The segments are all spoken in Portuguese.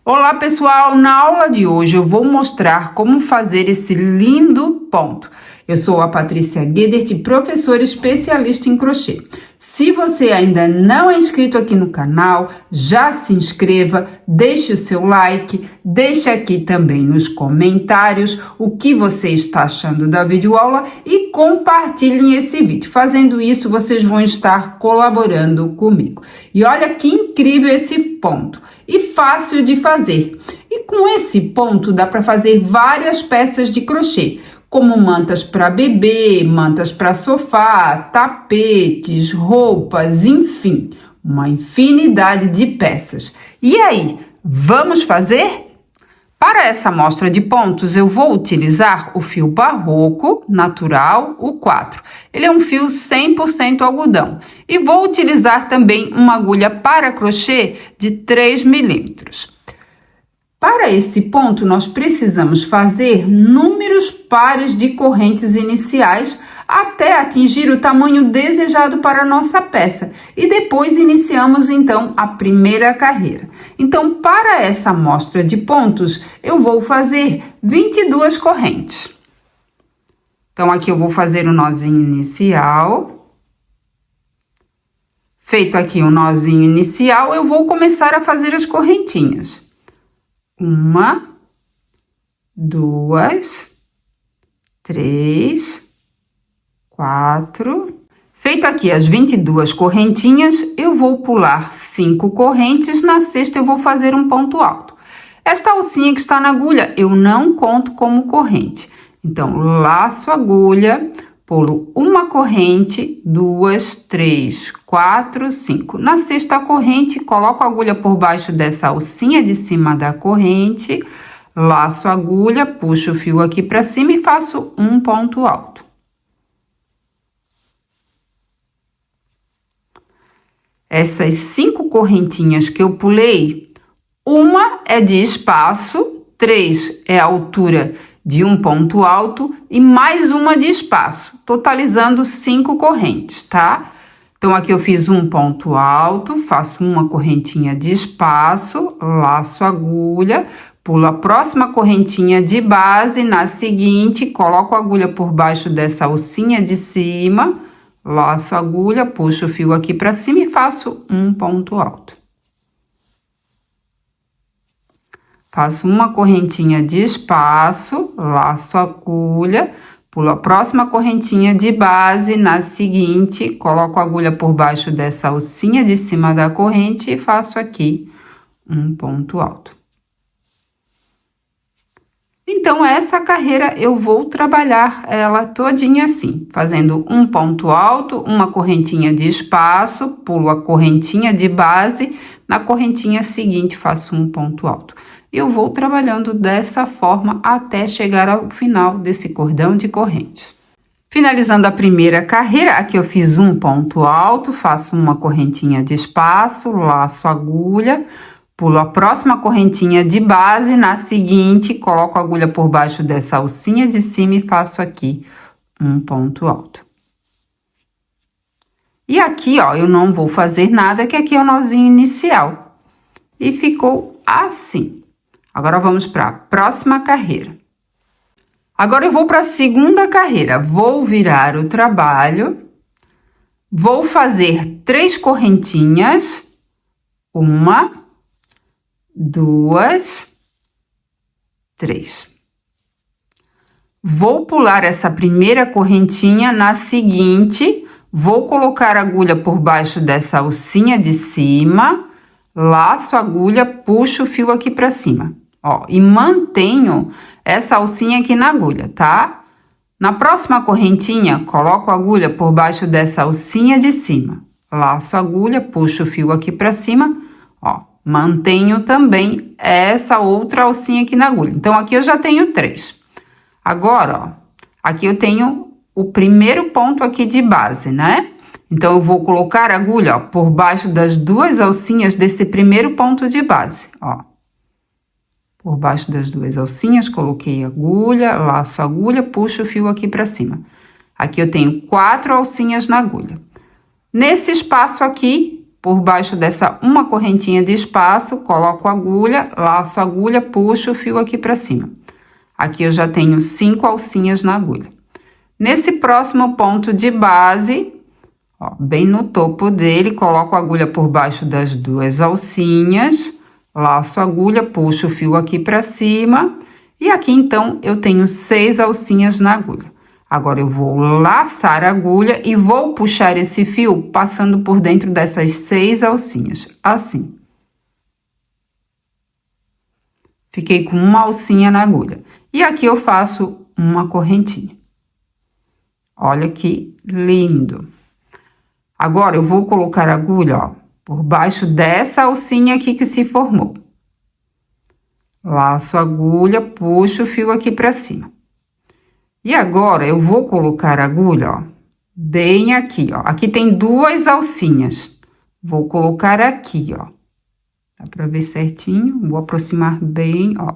Olá pessoal, na aula de hoje eu vou mostrar como fazer esse lindo ponto. Eu sou a Patrícia Guedert, professora especialista em crochê. Se você ainda não é inscrito aqui no canal, já se inscreva, deixe o seu like, deixe aqui também nos comentários o que você está achando da videoaula e compartilhem esse vídeo. Fazendo isso, vocês vão estar colaborando comigo. E olha que incrível esse ponto e fácil de fazer. E com esse ponto dá para fazer várias peças de crochê, como mantas para bebê, mantas para sofá, tapetes, roupas, enfim, uma infinidade de peças. E aí, vamos fazer? Para essa amostra de pontos, eu vou utilizar o fio barroco natural, o 4. Ele é um fio 100% algodão. E vou utilizar também uma agulha para crochê de 3 milímetros. Para esse ponto, nós precisamos fazer números pares de correntes iniciais até atingir o tamanho desejado para a nossa peça. E depois iniciamos, então, a primeira carreira. Então, para essa amostra de pontos, eu vou fazer 22 correntes. Então, aqui eu vou fazer o nozinho inicial. Feito aqui o nozinho inicial, eu vou começar a fazer as correntinhas. 1, 2, 3, 4. Feito aqui as 22 correntinhas, eu vou pular 5 correntes, na sexta eu vou fazer um ponto alto. Esta alcinha que está na agulha, eu não conto como corrente. Então, laço a agulha, pulo uma corrente, 2, 3, 4, 5. Na sexta corrente, coloco a agulha por baixo dessa alcinha de cima da corrente, laço a agulha, puxo o fio aqui para cima e faço um ponto alto. Essas 5 correntinhas que eu pulei, uma é de espaço, 3 é a altura de um ponto alto e mais uma de espaço, totalizando 5 correntes, tá? Então, aqui eu fiz um ponto alto, faço uma correntinha de espaço, laço a agulha, pulo a próxima correntinha de base, na seguinte, coloco a agulha por baixo dessa alcinha de cima, laço a agulha, puxo o fio aqui para cima e faço um ponto alto. Faço uma correntinha de espaço, laço a agulha, pulo a próxima correntinha de base, na seguinte, coloco a agulha por baixo dessa alcinha de cima da corrente e faço aqui um ponto alto. Então, essa carreira eu vou trabalhar ela todinha assim, fazendo um ponto alto, uma correntinha de espaço, pulo a correntinha de base, na correntinha seguinte faço um ponto alto. Eu vou trabalhando dessa forma até chegar ao final desse cordão de correntes. Finalizando a primeira carreira, aqui eu fiz um ponto alto, faço uma correntinha de espaço, laço a agulha, pulo a próxima correntinha de base, na seguinte, coloco a agulha por baixo dessa alcinha de cima e faço aqui um ponto alto. E aqui, ó, eu não vou fazer nada, que aqui é o nozinho inicial. E ficou assim. Agora, vamos para a próxima carreira. Agora, eu vou para a segunda carreira. Vou virar o trabalho. Vou fazer 3 correntinhas. 1, 2, 3. Vou pular essa primeira correntinha, na seguinte, vou colocar a agulha por baixo dessa alcinha de cima, laço a agulha, puxo o fio aqui para cima, ó, e mantenho essa alcinha aqui na agulha, tá? Na próxima correntinha, coloco a agulha por baixo dessa alcinha de cima, laço a agulha, puxo o fio aqui para cima, ó. Mantenho também essa outra alcinha aqui na agulha. Então, aqui eu já tenho 3. Agora, ó, aqui eu tenho o primeiro ponto aqui de base, né? Então, eu vou colocar a agulha, ó, por baixo das 2 alcinhas desse primeiro ponto de base, ó. Por baixo das 2 alcinhas, coloquei a agulha, laço a agulha, puxo o fio aqui para cima. Aqui eu tenho 4 alcinhas na agulha. Nesse espaço aqui, por baixo dessa uma correntinha de espaço, coloco a agulha, laço a agulha, puxo o fio aqui para cima. Aqui eu já tenho 5 alcinhas na agulha. Nesse próximo ponto de base, ó, bem no topo dele, coloco a agulha por baixo das 2 alcinhas, laço a agulha, puxo o fio aqui para cima, e aqui então eu tenho 6 alcinhas na agulha. Agora eu vou laçar a agulha e vou puxar esse fio passando por dentro dessas 6 alcinhas, assim. Fiquei com uma alcinha na agulha. E aqui eu faço uma correntinha. Olha que lindo! Agora eu vou colocar a agulha, ó, por baixo dessa alcinha aqui que se formou. Laço a agulha, puxo o fio aqui para cima. E agora eu vou colocar a agulha, ó, bem aqui, ó. Aqui tem 2 alcinhas. Vou colocar aqui, ó. Dá pra ver certinho? Vou aproximar bem, ó.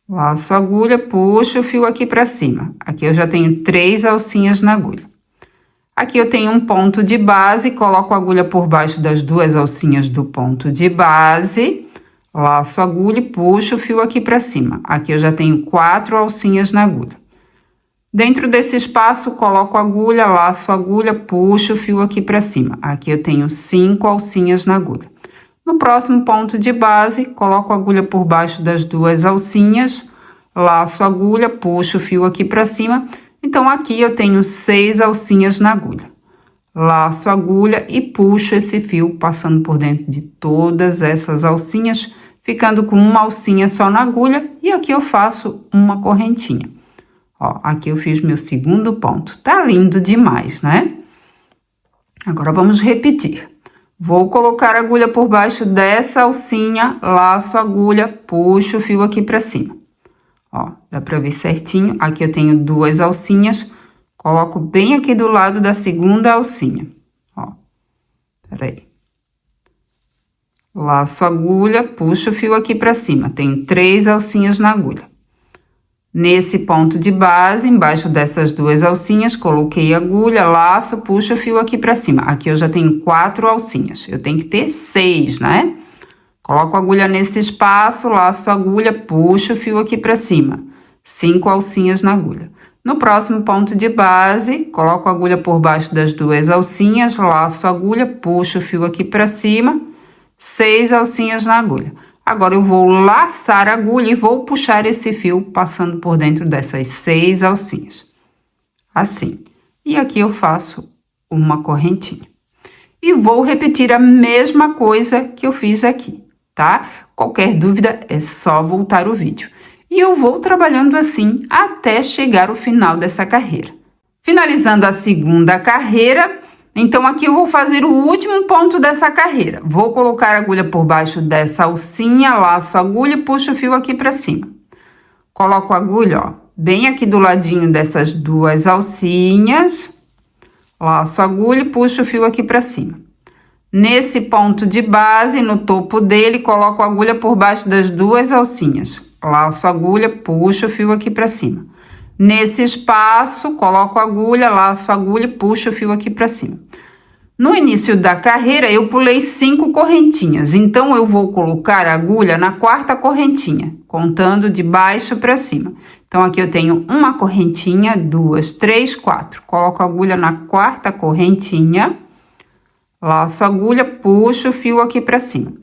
Laço a agulha, puxo o fio aqui pra cima. Aqui eu já tenho 3 alcinhas na agulha. Aqui eu tenho um ponto de base, coloco a agulha por baixo das 2 alcinhas do ponto de base. Laço a agulha e puxo o fio aqui para cima. Aqui eu já tenho 4 alcinhas na agulha. Dentro desse espaço, coloco a agulha, laço a agulha, puxo o fio aqui para cima. Aqui eu tenho 5 alcinhas na agulha. No próximo ponto de base, coloco a agulha por baixo das 2 alcinhas, laço a agulha, puxo o fio aqui para cima. Então, aqui eu tenho 6 alcinhas na agulha. Laço a agulha e puxo esse fio, passando por dentro de todas essas alcinhas, ficando com uma alcinha só na agulha, e aqui eu faço uma correntinha. Ó, aqui eu fiz meu segundo ponto. Tá lindo demais, né? Agora vamos repetir. Vou colocar a agulha por baixo dessa alcinha, laço a agulha, puxo o fio aqui pra cima. Ó, dá pra ver certinho. Aqui eu tenho 2 alcinhas, coloco bem aqui do lado da segunda alcinha. Ó, peraí. Laço a agulha, puxo o fio aqui pra cima. Tenho 3 alcinhas na agulha. Nesse ponto de base, embaixo dessas 2 alcinhas, coloquei a agulha, laço, puxo o fio aqui pra cima. Aqui eu já tenho 4 alcinhas. Eu tenho que ter 6, né? Coloco a agulha nesse espaço, laço a agulha, puxo o fio aqui pra cima. 5 alcinhas na agulha. No próximo ponto de base, coloco a agulha por baixo das 2 alcinhas, laço a agulha, puxo o fio aqui pra cima. 6 alcinhas na agulha. Agora eu vou laçar a agulha e vou puxar esse fio passando por dentro dessas 6 alcinhas. Assim. E aqui eu faço uma correntinha. E vou repetir a mesma coisa que eu fiz aqui, tá? Qualquer dúvida é só voltar o vídeo. E eu vou trabalhando assim até chegar ao final dessa carreira. Finalizando a segunda carreira, então aqui eu vou fazer o último ponto dessa carreira. Vou colocar a agulha por baixo dessa alcinha, laço a agulha e puxo o fio aqui pra cima. Coloco a agulha, ó, bem aqui do ladinho dessas 2 alcinhas. Laço a agulha e puxo o fio aqui pra cima. Nesse ponto de base, no topo dele, coloco a agulha por baixo das 2 alcinhas. Laço a agulha, puxo o fio aqui pra cima. Nesse espaço, coloco a agulha, laço a agulha e puxo o fio aqui pra cima. No início da carreira, eu pulei 5 correntinhas, então eu vou colocar a agulha na 4ª correntinha, contando de baixo pra cima. Então, aqui eu tenho uma correntinha, 2, 3, 4. Coloco a agulha na 4ª correntinha, laço a agulha, puxo o fio aqui pra cima.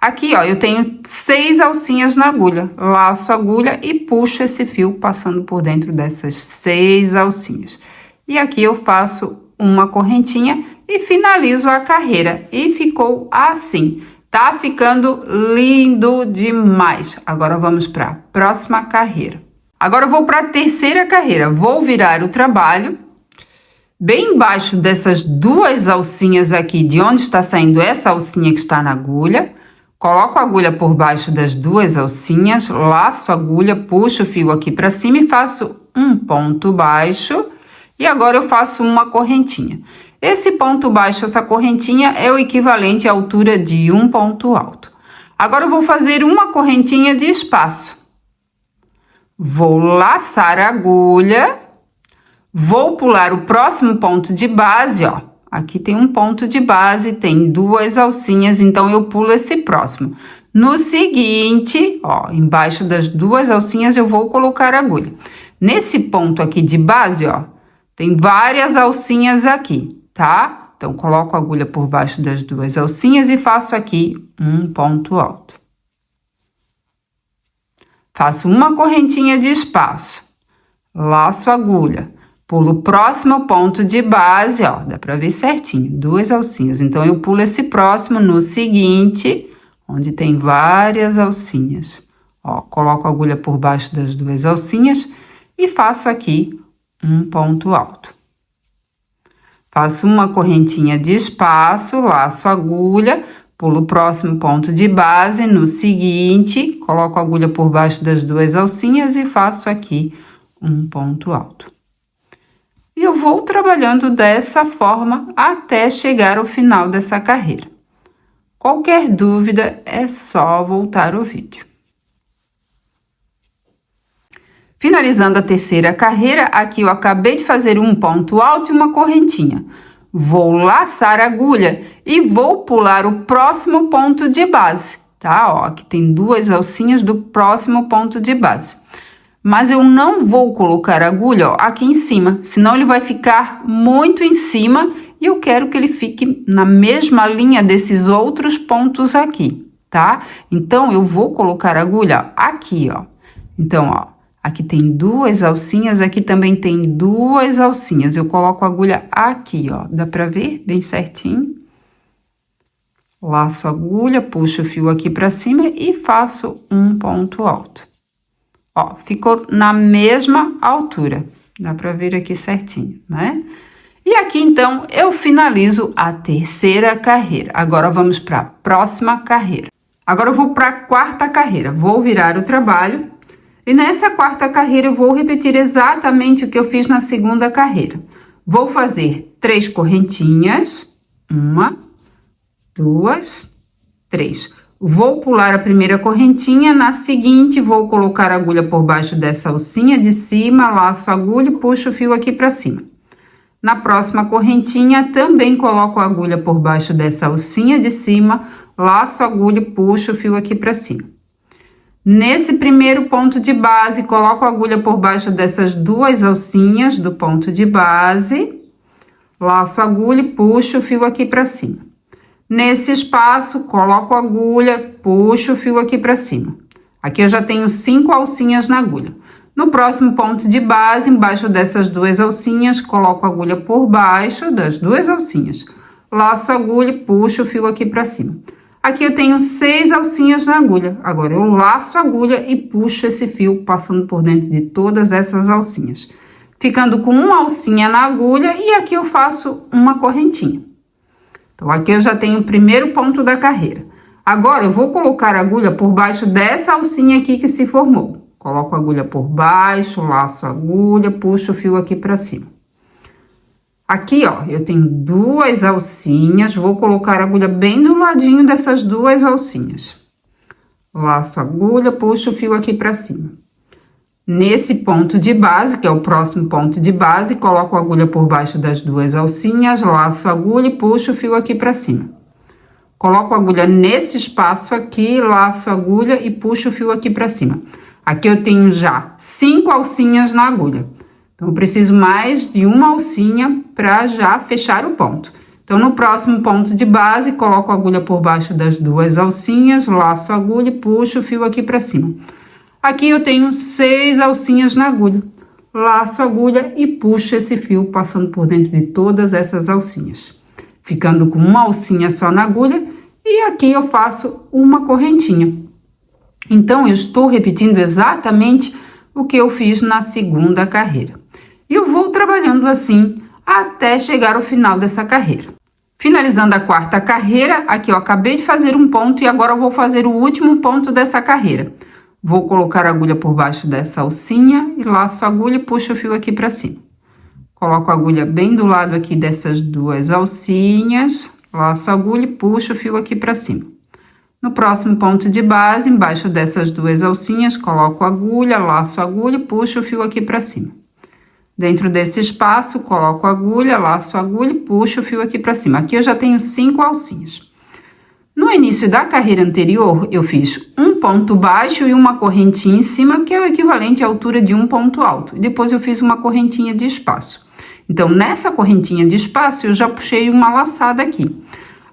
Aqui, ó, eu tenho 6 alcinhas na agulha, laço a agulha e puxo esse fio passando por dentro dessas 6 alcinhas. E aqui eu faço uma correntinha e finalizo a carreira. E ficou assim. Tá ficando lindo demais. Agora vamos para a próxima carreira. Agora eu vou para a terceira carreira. Vou virar o trabalho. Bem embaixo dessas 2 alcinhas aqui, de onde está saindo essa alcinha que está na agulha, coloco a agulha por baixo das 2 alcinhas, laço a agulha, puxo o fio aqui para cima e faço um ponto baixo. E agora eu faço uma correntinha. Esse ponto baixo, essa correntinha, é o equivalente à altura de um ponto alto. Agora eu vou fazer uma correntinha de espaço. Vou laçar a agulha, Vou pular o próximo ponto de base, ó. Aqui tem um ponto de base, tem 2 alcinhas, então eu pulo esse próximo. No seguinte, ó, embaixo das 2 alcinhas eu vou colocar a agulha. Nesse ponto aqui de base, ó, tem várias alcinhas aqui, tá? Então, coloco a agulha por baixo das 2 alcinhas e faço aqui um ponto alto. Faço uma correntinha de espaço, laço a agulha, pulo o próximo ponto de base, ó, dá pra ver certinho, 2 alcinhas. Então, eu pulo esse próximo no seguinte, onde tem várias alcinhas. Ó, coloco a agulha por baixo das 2 alcinhas e faço aqui um ponto alto. Faço uma correntinha de espaço, laço a agulha, pulo o próximo ponto de base, no seguinte, coloco a agulha por baixo das 2 alcinhas e faço aqui um ponto alto. E eu vou trabalhando dessa forma até chegar ao final dessa carreira. Qualquer dúvida é só voltar o vídeo. Finalizando a terceira carreira, aqui eu acabei de fazer um ponto alto e uma correntinha. Vou laçar a agulha e vou pular o próximo ponto de base, tá? Ó, aqui tem 2 alcinhas do próximo ponto de base. Mas eu não vou colocar a agulha, ó, aqui em cima, senão ele vai ficar muito em cima e eu quero que ele fique na mesma linha desses outros pontos aqui, tá? Então, eu vou colocar a agulha aqui, ó. Então, ó, aqui tem 2 alcinhas, aqui também tem 2 alcinhas. Eu coloco a agulha aqui, ó. Dá pra ver bem certinho? Laço a agulha, puxo o fio aqui pra cima e faço um ponto alto. Ó, ficou na mesma altura. Dá pra ver aqui certinho, né? E aqui, então, eu finalizo a terceira carreira. Agora, vamos para a próxima carreira. Agora, eu vou para a quarta carreira. Vou virar o trabalho. E nessa quarta carreira, eu vou repetir exatamente o que eu fiz na segunda carreira. Vou fazer 3 correntinhas. 1, 2, 3. Vou pular a primeira correntinha, na seguinte, vou colocar a agulha por baixo dessa alcinha de cima, laço a agulha e puxo o fio aqui para cima. Na próxima correntinha, também coloco a agulha por baixo dessa alcinha de cima, laço a agulha e puxo o fio aqui para cima. Nesse primeiro ponto de base, coloco a agulha por baixo dessas 2 alcinhas do ponto de base, laço a agulha e puxo o fio aqui para cima. Nesse espaço, coloco a agulha, puxo o fio aqui para cima. Aqui eu já tenho 5 alcinhas na agulha. No próximo ponto de base, embaixo dessas 2 alcinhas, coloco a agulha por baixo das 2 alcinhas. Laço a agulha e puxo o fio aqui para cima. Aqui eu tenho 6 alcinhas na agulha. Agora, eu laço a agulha e puxo esse fio, passando por dentro de todas essas alcinhas. Ficando com uma alcinha na agulha e aqui eu faço uma correntinha. Então, aqui eu já tenho o primeiro ponto da carreira. Agora, eu vou colocar a agulha por baixo dessa alcinha aqui que se formou. Coloco a agulha por baixo, laço a agulha, puxo o fio aqui pra cima. Aqui, ó, eu tenho 2 alcinhas, vou colocar a agulha bem do ladinho dessas 2 alcinhas. Laço a agulha, puxo o fio aqui pra cima. Nesse ponto de base, que é o próximo ponto de base, coloco a agulha por baixo das 2 alcinhas, laço a agulha e puxo o fio aqui pra cima. Coloco a agulha nesse espaço aqui, laço a agulha e puxo o fio aqui pra cima. Aqui eu tenho já 5 alcinhas na agulha. Então, eu preciso mais de uma alcinha para já fechar o ponto. Então, no próximo ponto de base, coloco a agulha por baixo das 2 alcinhas, laço a agulha e puxo o fio aqui para cima. Aqui eu tenho 6 alcinhas na agulha. Laço a agulha e puxo esse fio, passando por dentro de todas essas alcinhas. Ficando com uma alcinha só na agulha, e aqui eu faço uma correntinha. Então, eu estou repetindo exatamente o que eu fiz na segunda carreira. E eu vou trabalhando assim até chegar ao final dessa carreira. Finalizando a quarta carreira, aqui eu acabei de fazer um ponto e agora eu vou fazer o último ponto dessa carreira. Vou colocar a agulha por baixo dessa alcinha e laço a agulha e puxo o fio aqui para cima. Coloco a agulha bem do lado aqui dessas 2 alcinhas, laço a agulha e puxo o fio aqui para cima. No próximo ponto de base, embaixo dessas 2 alcinhas, coloco a agulha, laço a agulha e puxo o fio aqui para cima. Dentro desse espaço, coloco a agulha, laço a agulha e puxo o fio aqui para cima. Aqui eu já tenho 5 alcinhas. No início da carreira anterior, eu fiz um ponto baixo e uma correntinha em cima, que é o equivalente à altura de um ponto alto. E depois eu fiz uma correntinha de espaço. Então, nessa correntinha de espaço, eu já puxei uma laçada aqui.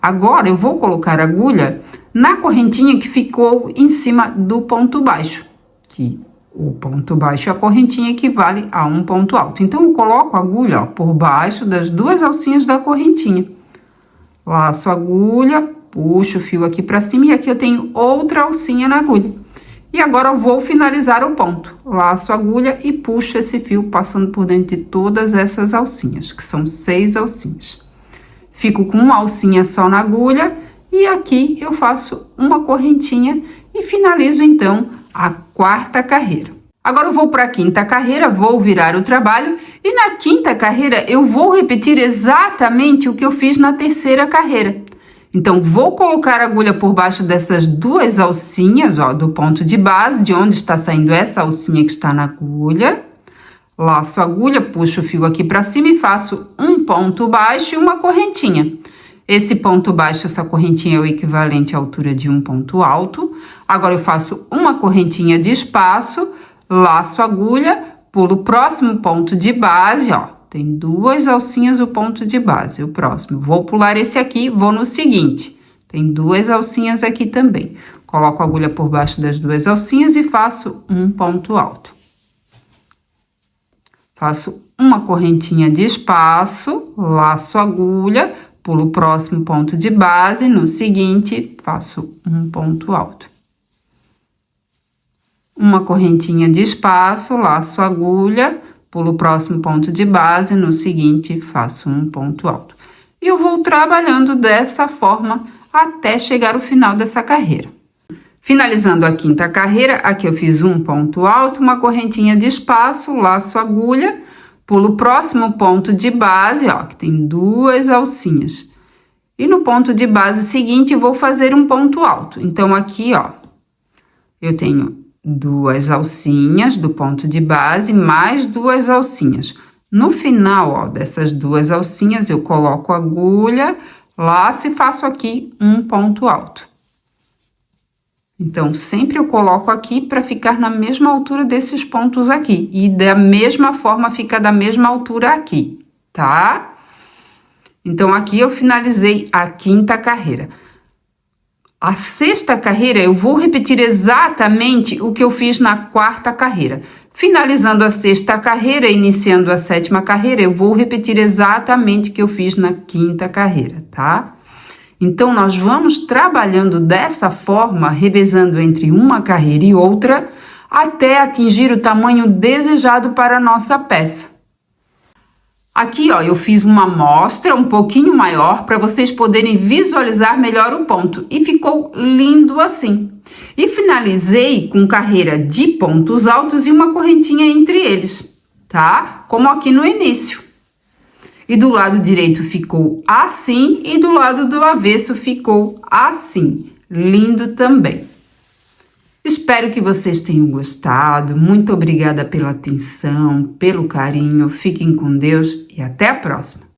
Agora, eu vou colocar a agulha na correntinha que ficou em cima do ponto baixo. Que o ponto baixo é a correntinha equivale a um ponto alto. Então, eu coloco a agulha, ó, por baixo das 2 alcinhas da correntinha. Laço a agulha, puxo o fio aqui para cima e aqui eu tenho outra alcinha na agulha. E agora eu vou finalizar o ponto. Laço a agulha e puxo esse fio passando por dentro de todas essas alcinhas, que são 6 alcinhas. Fico com uma alcinha só na agulha e aqui eu faço uma correntinha e finalizo então a 4ª carreira. Agora eu vou para a 5ª carreira, vou virar o trabalho e na 5ª carreira eu vou repetir exatamente o que eu fiz na 3ª carreira. Então, vou colocar a agulha por baixo dessas 2 alcinhas, ó, do ponto de base, de onde está saindo essa alcinha que está na agulha. Laço a agulha, puxo o fio aqui para cima e faço um ponto baixo e uma correntinha. Esse ponto baixo, essa correntinha é o equivalente à altura de um ponto alto. Agora, eu faço uma correntinha de espaço, laço a agulha, pulo o próximo ponto de base, ó. Tem 2 alcinhas o ponto de base, o próximo. Vou pular esse aqui, vou no seguinte. Tem 2 alcinhas aqui também. Coloco a agulha por baixo das 2 alcinhas e faço um ponto alto. Faço uma correntinha de espaço, laço a agulha, pulo o próximo ponto de base, no seguinte, faço um ponto alto. Uma correntinha de espaço, laço a agulha, pulo o próximo ponto de base, no seguinte, faço um ponto alto. E eu vou trabalhando dessa forma até chegar ao final dessa carreira. Finalizando a 5ª carreira, aqui eu fiz um ponto alto, uma correntinha de espaço, laço a agulha, pulo o próximo ponto de base, ó, que tem 2 alcinhas. E no ponto de base seguinte, vou fazer um ponto alto. Então, aqui, ó, eu tenho 2 alcinhas do ponto de base, mais 2 alcinhas. No final, ó, dessas 2 alcinhas, eu coloco a agulha, laço e faço aqui um ponto alto. Então, sempre eu coloco aqui para ficar na mesma altura desses pontos aqui. E da mesma forma, fica da mesma altura aqui, tá? Então, aqui eu finalizei a 5ª carreira. A 6ª carreira, eu vou repetir exatamente o que eu fiz na 4ª carreira. Finalizando a 6ª carreira, iniciando a 7ª carreira, eu vou repetir exatamente o que eu fiz na 5ª carreira, tá? Então, nós vamos trabalhando dessa forma, revezando entre uma carreira e outra, até atingir o tamanho desejado para a nossa peça. Aqui, ó, eu fiz uma amostra um pouquinho maior para vocês poderem visualizar melhor o ponto. E ficou lindo assim. E finalizei com carreira de pontos altos e uma correntinha entre eles, tá? Como aqui no início. E do lado direito ficou assim e do lado do avesso ficou assim. Lindo também. Espero que vocês tenham gostado. Muito obrigada pela atenção, pelo carinho. Fiquem com Deus e até a próxima.